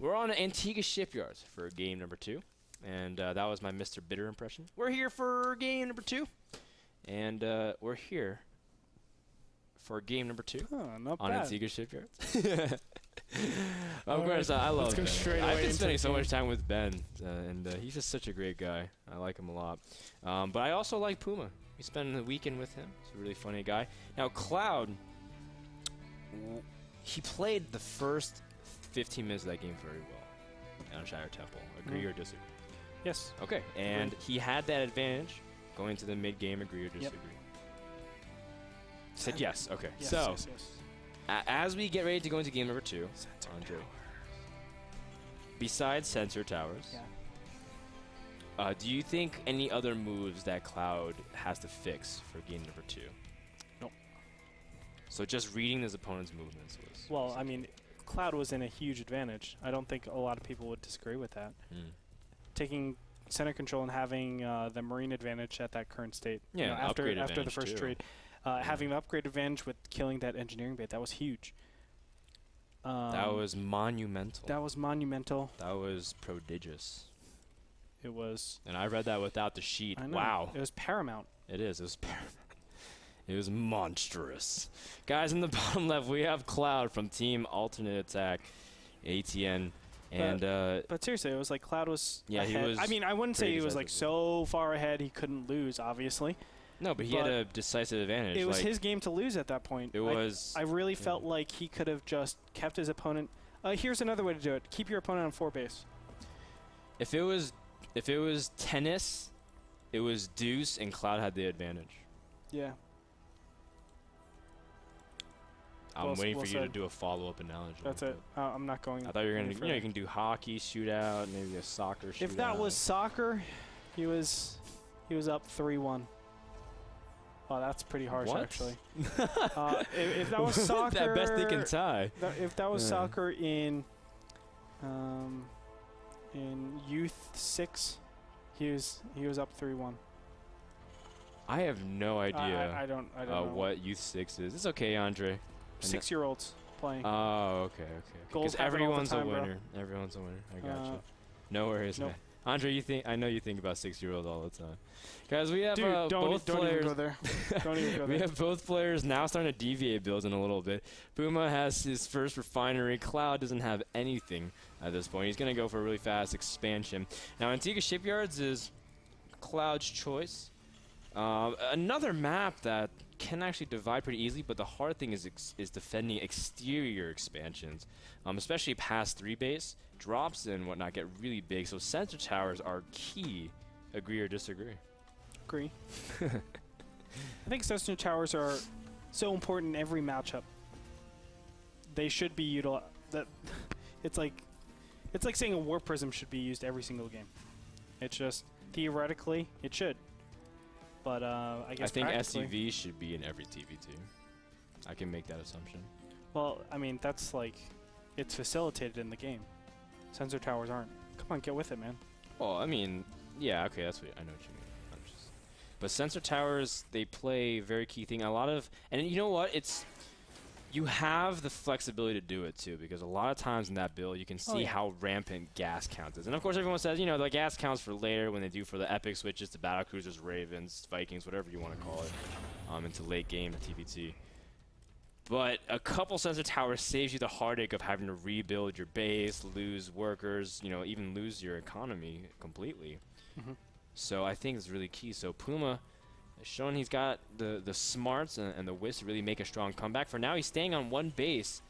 We're on Antigua Shipyards for game number 2. And that was my Mr. Bitter impression. We're here for game number 2. And we're here for game number 2 not on bad. Antigua Shipyards. Of course, I love Ben. I've been spending so much time with Ben, and he's just such a great guy. I like him a lot. But I also like PuMa. We spent the weekend with him. He's a really funny guy. Now, ClouD, he played the first 15 minutes of that game very well on Shire Temple. Agree or disagree? Yes. Okay, and he had that advantage going to the mid-game. Agree or disagree? Said yes. Okay. Yes, so, yes, yes. As we get ready to go into game number 2, Andre, besides sensor towers, do you think any other moves that ClouD has to fix for game number 2? Nope. So just reading his opponent's movements was... Well, I mean, ClouD was in a huge advantage. I don't think a lot of people would disagree with that. Taking center control and having the Marine advantage at that current state. Yeah, you know, after the first too. trade. Having the upgrade advantage with killing that engineering bait, that was huge. That was monumental. That was monumental. That was prodigious. It was. And I read that without the sheet. I know. Wow. It was paramount. It is. It was paramount. It was monstrous. Guys, in the bottom left, we have ClouD from Team Alternate Attack, ATN. And but seriously, it was like ClouD was ahead. He was. I mean, I wouldn't say he was like so far ahead he couldn't lose, obviously. No, but he had a decisive advantage. It was his game to lose at that point. It was. I really felt like he could have just kept his opponent. Here's another way to do it: keep your opponent on 4 base. If it was tennis, it was deuce, and ClouD had the advantage. Yeah. I'm waiting for you to do a follow-up analogy. That's it. I'm not going. I thought you were gonna. You can do hockey shootout, maybe a soccer shootout. If that was soccer, he was up 3-1. Wow, that's pretty harsh, actually. If that was soccer, that best they can tie. If that was soccer in Youth 6, he was up 3-1. I have no idea. I don't know what Youth 6 is. It's okay, Andre. 6-year-olds playing. Oh, okay. Because everyone's a winner. Bro. Everyone's a winner. I got you. No worries, man. Andre, I know you think about 6-year-olds all the time. Guys, we have both players. Even go there. Don't even go there. We have both players now starting to deviate builds in a little bit. PuMa has his first refinery. ClouD doesn't have anything at this point. He's going to go for a really fast expansion. Now, Antigua Shipyards is ClouD's choice. Another map that can actually divide pretty easily, but the hard thing is defending exterior expansions, especially past 3 base. Drops and whatnot get really big, so sensor towers are key. Agree or disagree? Agree. I think sensor towers are so important in every matchup. They should be utilized. It's like saying a warp prism should be used every single game. It's just theoretically it should, but I guess I think SCV should be in every TVT. I can make that assumption. Well, I mean that's like it's facilitated in the game. Sensor towers aren't. Come on, get with it, man. Well, I mean, yeah, okay, that's what I know what you mean. But sensor towers, they play a very key thing. And you know what? You have the flexibility to do it too, because a lot of times in that build, you can see how rampant gas count is. And of course, everyone says, the gas counts for later when they do for the epic switches to battle cruisers, Ravens, Vikings, whatever you want to call it, into late game at TVT. But a couple sensor towers saves you the heartache of having to rebuild your base, lose workers, even lose your economy completely. So I think it's really key. So PuMa has shown he's got the smarts and the wits to really make a strong comeback. For now, he's staying on 1 base.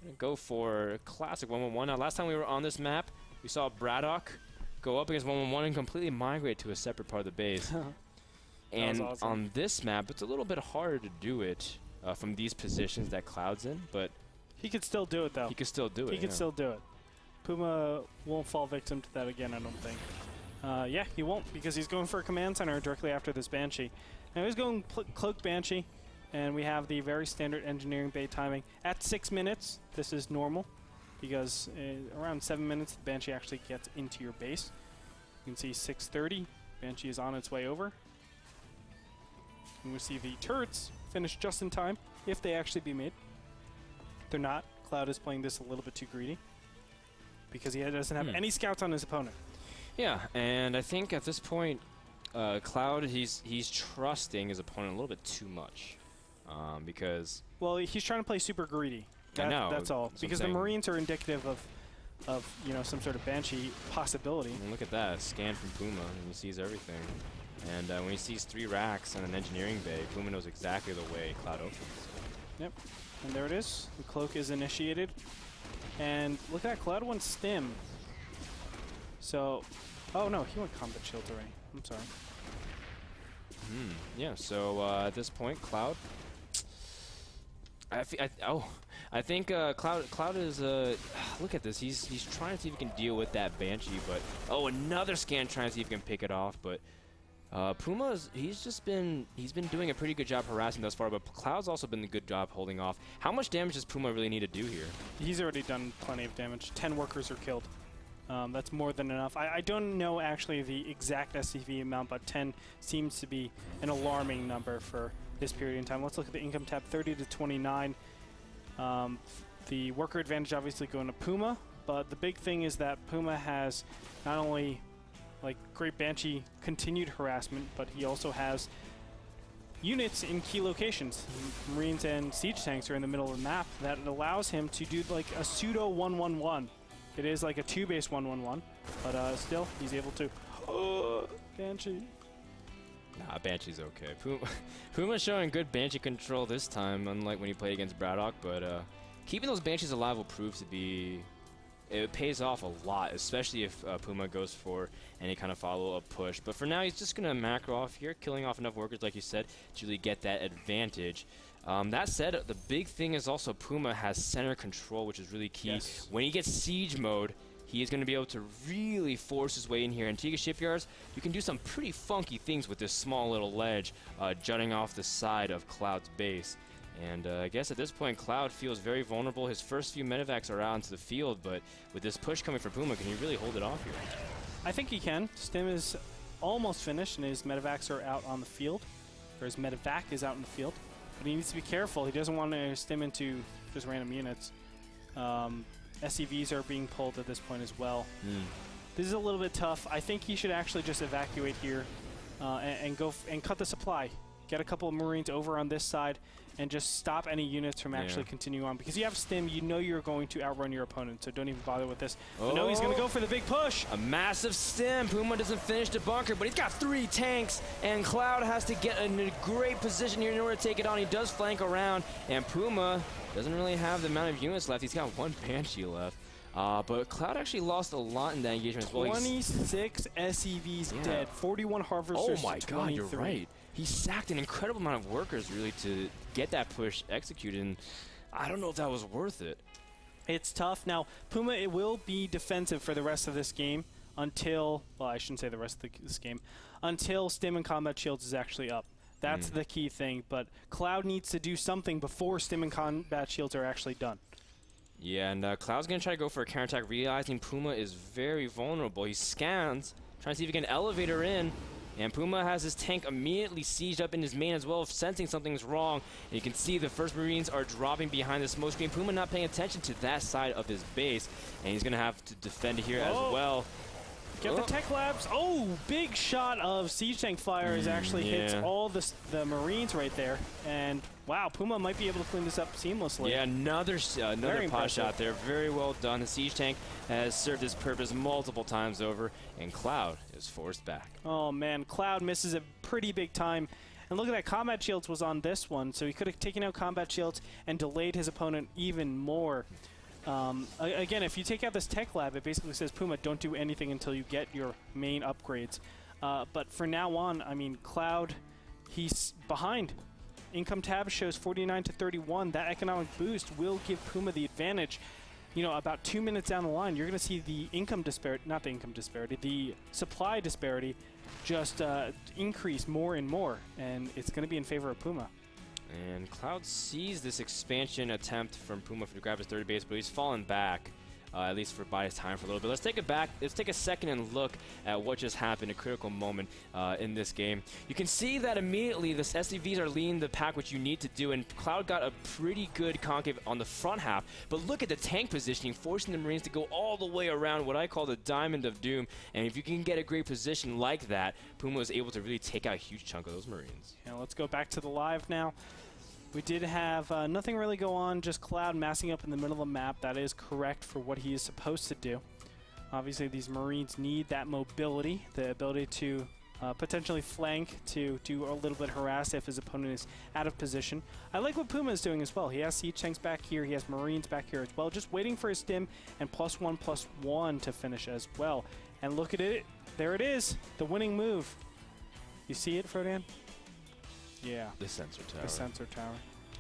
Gonna go for classic 1-1-1. Now, last time we were on this map, we saw Braddock go up against 1-1-1 and completely migrate to a separate part of the base. And awesome. On this map, it's a little bit harder to do it. From these positions that ClouD's in, but he could still do it though. He could still do it. He could still do it. PuMa won't fall victim to that again, I don't think. Yeah, he won't because he's going for a command center directly after this Banshee. Now he's going Cloak Banshee, and we have the very standard engineering bay timing at 6 minutes. This is normal because around 7 minutes the Banshee actually gets into your base. You can see 6:30. Banshee is on its way over. And we see the turrets finish just in time, if they actually be made. They're not. ClouD is playing this a little bit too greedy. because he doesn't have any scouts on his opponent. Yeah, and I think at this point, ClouD, he's trusting his opponent a little bit too much, because... Well, he's trying to play super greedy. I know. That's all. That's because the Marines are indicative of you know, some sort of Banshee possibility. And look at that, scan from PuMa, and he sees everything. And when he sees 3 racks and an engineering bay, PuMa knows exactly the way ClouD opens. Yep, and there it is. The cloak is initiated. And look at that, ClouD went stim. So, oh no, he went combat shield already. I'm sorry. Yeah, so at this point, ClouD... I think ClouD is look at this. He's trying to see if he can deal with that Banshee, but another scan trying to see if he can pick it off. But PuMa he's been doing a pretty good job harassing thus far. But ClouD's also been a good job holding off. How much damage does PuMa really need to do here? He's already done plenty of damage. 10 workers are killed. That's more than enough. I don't know actually the exact SCV amount, but 10 seems to be an alarming number for this period in time. Let's look at the income tab, 30 to 29. The worker advantage obviously going to PuMa, but the big thing is that PuMa has not only like great Banshee continued harassment, but he also has units in key locations. Marines and siege tanks are in the middle of the map that allows him to do like a pseudo 1-1-1. It is like a 2-base 1-1-1, but still he's able to Banshee. Nah, Banshee's okay. PuMa's showing good Banshee control this time, unlike when he played against Braddock, but keeping those Banshees alive will prove to be... It pays off a lot, especially if PuMa goes for any kind of follow-up push. But for now, he's just going to macro off here, killing off enough workers, like you said, to really get that advantage. That said, the big thing is also PuMa has center control, which is really key. Yes. When he gets siege mode, he is going to be able to really force his way in here. Antigua Shipyards, you can do some pretty funky things with this small little ledge jutting off the side of ClouD's base. And I guess at this point, ClouD feels very vulnerable. His first few medevacs are out into the field, but with this push coming from PuMa, can he really hold it off here? I think he can. Stim is almost finished, and his medevacs are out on the field. Or his medevac is out in the field. But he needs to be careful. He doesn't want to stim into just random units. SCVs are being pulled at this point as well. This is a little bit tough. I think he should actually just evacuate here and go and cut the supply. Get a couple of Marines over on this side and just stop any units from actually continuing on. Because you have stim, you know you're going to outrun your opponent, so don't even bother with this. But no, he's going to go for the big push. A massive stim. PuMa doesn't finish the bunker, but he's got 3 tanks, and ClouD has to get in a great position here in order to take it on. He does flank around, and PuMa doesn't really have the amount of units left. He's got 1 Banshee left. But ClouD actually lost a lot in that engagement as well. 26 SCVs dead, 41 harvesters. Oh my god, you're right. He sacked an incredible amount of workers really to get that push executed, and I don't know if that was worth it. It's tough. Now, PuMa, it will be defensive for the rest of this game until, well, I shouldn't say the rest of this game, until Stim and Combat Shields is actually up. That's the key thing, but ClouD needs to do something before Stim and Combat Shields are actually done. Yeah, and ClouD's going to try to go for a counterattack, realizing PuMa is very vulnerable. He scans, trying to see if he can elevate her in, and PuMa has his tank immediately sieged up in his main as well, sensing something's wrong. And you can see the first Marines are dropping behind the smoke screen. PuMa not paying attention to that side of his base, and he's going to have to defend here as well. Get the tech labs. Oh, big shot of siege tank fires actually hits all the Marines right there. And wow, PuMa might be able to clean this up seamlessly. Yeah, another pot shot there. Very well done. The siege tank has served its purpose multiple times over, and ClouD is forced back. Oh man, ClouD misses a pretty big time. And look at that, Combat Shields was on this one, so he could have taken out Combat Shields and delayed his opponent even more. Again, if you take out this tech lab, it basically says, PuMa, don't do anything until you get your main upgrades. But for now on, I mean, ClouD, he's behind. Income tab shows 49 to 31. That economic boost will give PuMa the advantage. You know, about 2 minutes down the line, you're going to see the income disparity, not the income disparity, the supply disparity just increase more and more. And it's going to be in favor of PuMa. And ClouD sees this expansion attempt from PuMa to grab his third base, but he's fallen back. at least for buy time for a little bit. Let's take a second and look at what just happened, a critical moment in this game. You can see that immediately the SCVs are leading the pack, which you need to do, and ClouD got a pretty good concave on the front half. But look at the tank positioning, forcing the Marines to go all the way around what I call the Diamond of Doom. And if you can get a great position like that, PuMa was able to really take out a huge chunk of those Marines. Yeah, let's go back to the live now. We did have nothing really go on, just ClouD massing up in the middle of the map. That is correct for what he is supposed to do. Obviously, these Marines need that mobility, the ability to potentially flank, to do a little bit harass if his opponent is out of position. I like what PuMa is doing as well. He has siege tanks back here, he has Marines back here as well, just waiting for his stim and +1/+1 to finish as well. And look at it, there it is, the winning move. You see it, Frodan? Yeah. The sensor tower. The sensor tower.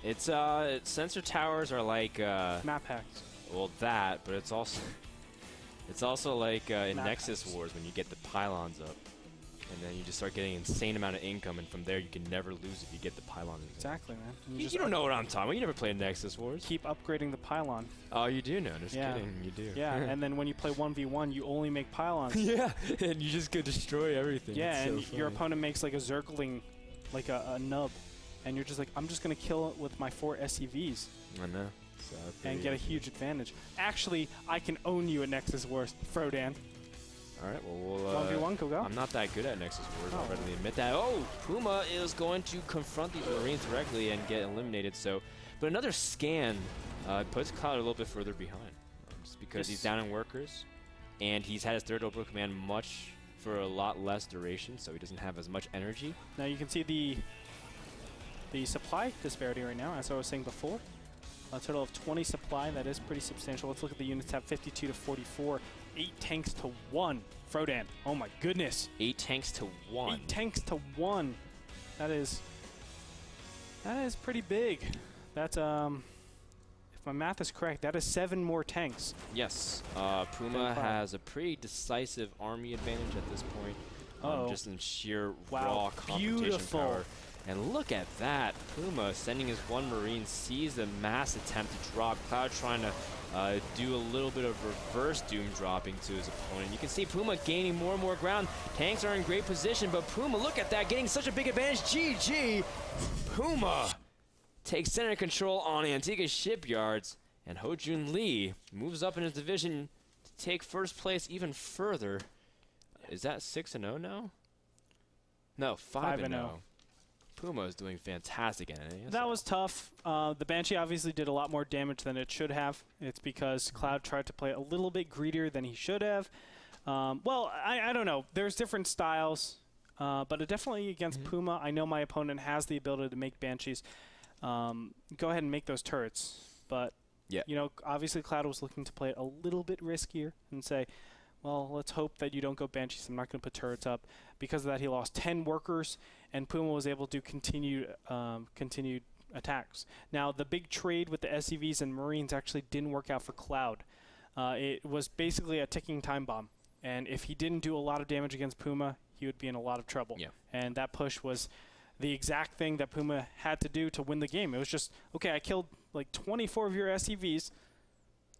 It's sensor towers are like map hacks. Well, that, but it's also like in Map Nexus hacks. Wars when you get the pylons up, and then you just start getting an insane amount of income, and from there you can never lose if you get the pylons. Exactly, man. You don't know what I'm talking about. You never played Nexus Wars. Keep upgrading the pylon. Oh, you do know. Just Yeah. kidding. You do. Yeah, and then when you play 1v1, you only make pylons. Yeah, and you just could destroy everything. Yeah, It's and so your funny. opponent makes like a Zergling, like a nub, and you're just like, I'm just going to kill it with my 4 SCVs I know. So and get a huge advantage. Actually, I can own you at Nexus Wars, Frodan. All right, well, we'll 1v1, go. I'm not that good at Nexus Wars. Oh. I'll readily admit that. Oh, PuMa is going to confront these Marines directly and get eliminated. So, but another scan puts ClouD a little bit further behind, just because he's down in workers, and he's had his third orbital command for a lot less duration, so he doesn't have as much energy. Now you can see the supply disparity right now, as I was saying before. A total of 20 supply, that is pretty substantial. Let's look at the units tab, 52 to 44, 8 tanks to 1. Frodan, oh my goodness. 8 tanks to 1. 8 tanks to 1. That is pretty big. That's, if my math is correct, that is 7 more tanks. Yes, PuMa has a pretty decisive army advantage at this point, just in sheer raw confrontation beautiful. power. And look at that, PuMa sending his 1 Marine, sees the mass attempt to drop. ClouD trying to do a little bit of reverse doom dropping to his opponent. You can see PuMa gaining more and more ground. Tanks are in great position, but PuMa, look at that, getting such a big advantage. GG! PuMa takes center control on Antigua Shipyards, and Ho-Jun Lee moves up in his division to take first place even further. Is that 6-0 now? No, 5-0. PuMa is doing fantastic in it. That was tough. The Banshee obviously did a lot more damage than it should have. It's because ClouD tried to play a little bit greedier than he should have. Well, I don't know. There's different styles, but definitely against PuMa, I know my opponent has the ability to make Banshees. Go ahead and make those turrets. But, you know, obviously ClouD was looking to play it a little bit riskier and say, well, let's hope that you don't go Banshees. I'm not going to put turrets up. Because of that, he lost 10 workers, and PuMa was able to continue continued attacks. Now, the big trade with the SCVs and Marines actually didn't work out for ClouD. It was basically a ticking time bomb, and if he didn't do a lot of damage against PuMa, he would be in a lot of trouble. Yeah. And that push was the exact thing that PuMa had to do to win the game. It was just, okay, I killed like 24 of your SCVs.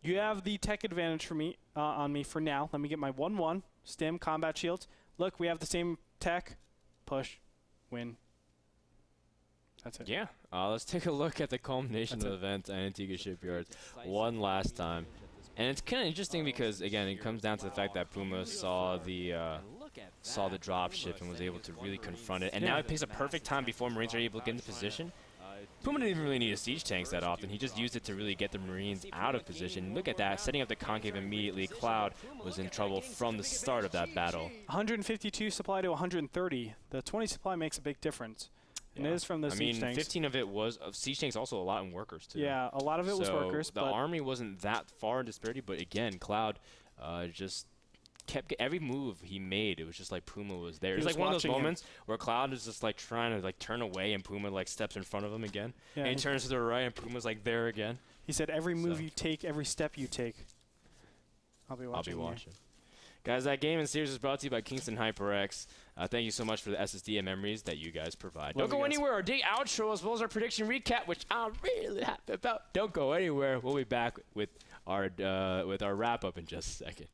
You have the tech advantage for me on me for now. Let me get my 1-1, stim, combat shields. Look, we have the same tech. Push, win. That's it. Yeah. Let's take a look at the culmination of the event at Antigua Shipyards one last time. And it's kind of interesting because, again, it comes down to the fact that PuMa saw the drop ship and was able to really confront it. And now it picks a perfect time before Marines are able to get into position. PuMa didn't even really need a siege tanks that often. He just used it to really get the Marines out of position. Look at that, setting up the concave immediately. ClouD was in trouble from the start of that battle. 152 supply to 130. The 20 supply makes a big difference. And it is from the siege tanks. 15 of it was siege tanks, also a lot in workers too. Yeah, a lot of it was workers. The army wasn't that far in disparity, but again, ClouD just kept every move he made. It was just like PuMa was there. It was like one of those moments where ClouD is just like trying to like turn away, and PuMa like steps in front of him again. Yeah, and he turns to the right, and PuMa's like there again. He said, "Every move you take, every step you take." I'll be watching. Guys, that game and series is brought to you by Kingston HyperX. Thank you so much for the SSD and memories that you guys provide. Love Don't go you guys. anywhere. Our day outro as well as our prediction recap, which I'm really happy about. Don't go anywhere. We'll be back with our wrap up in just a second.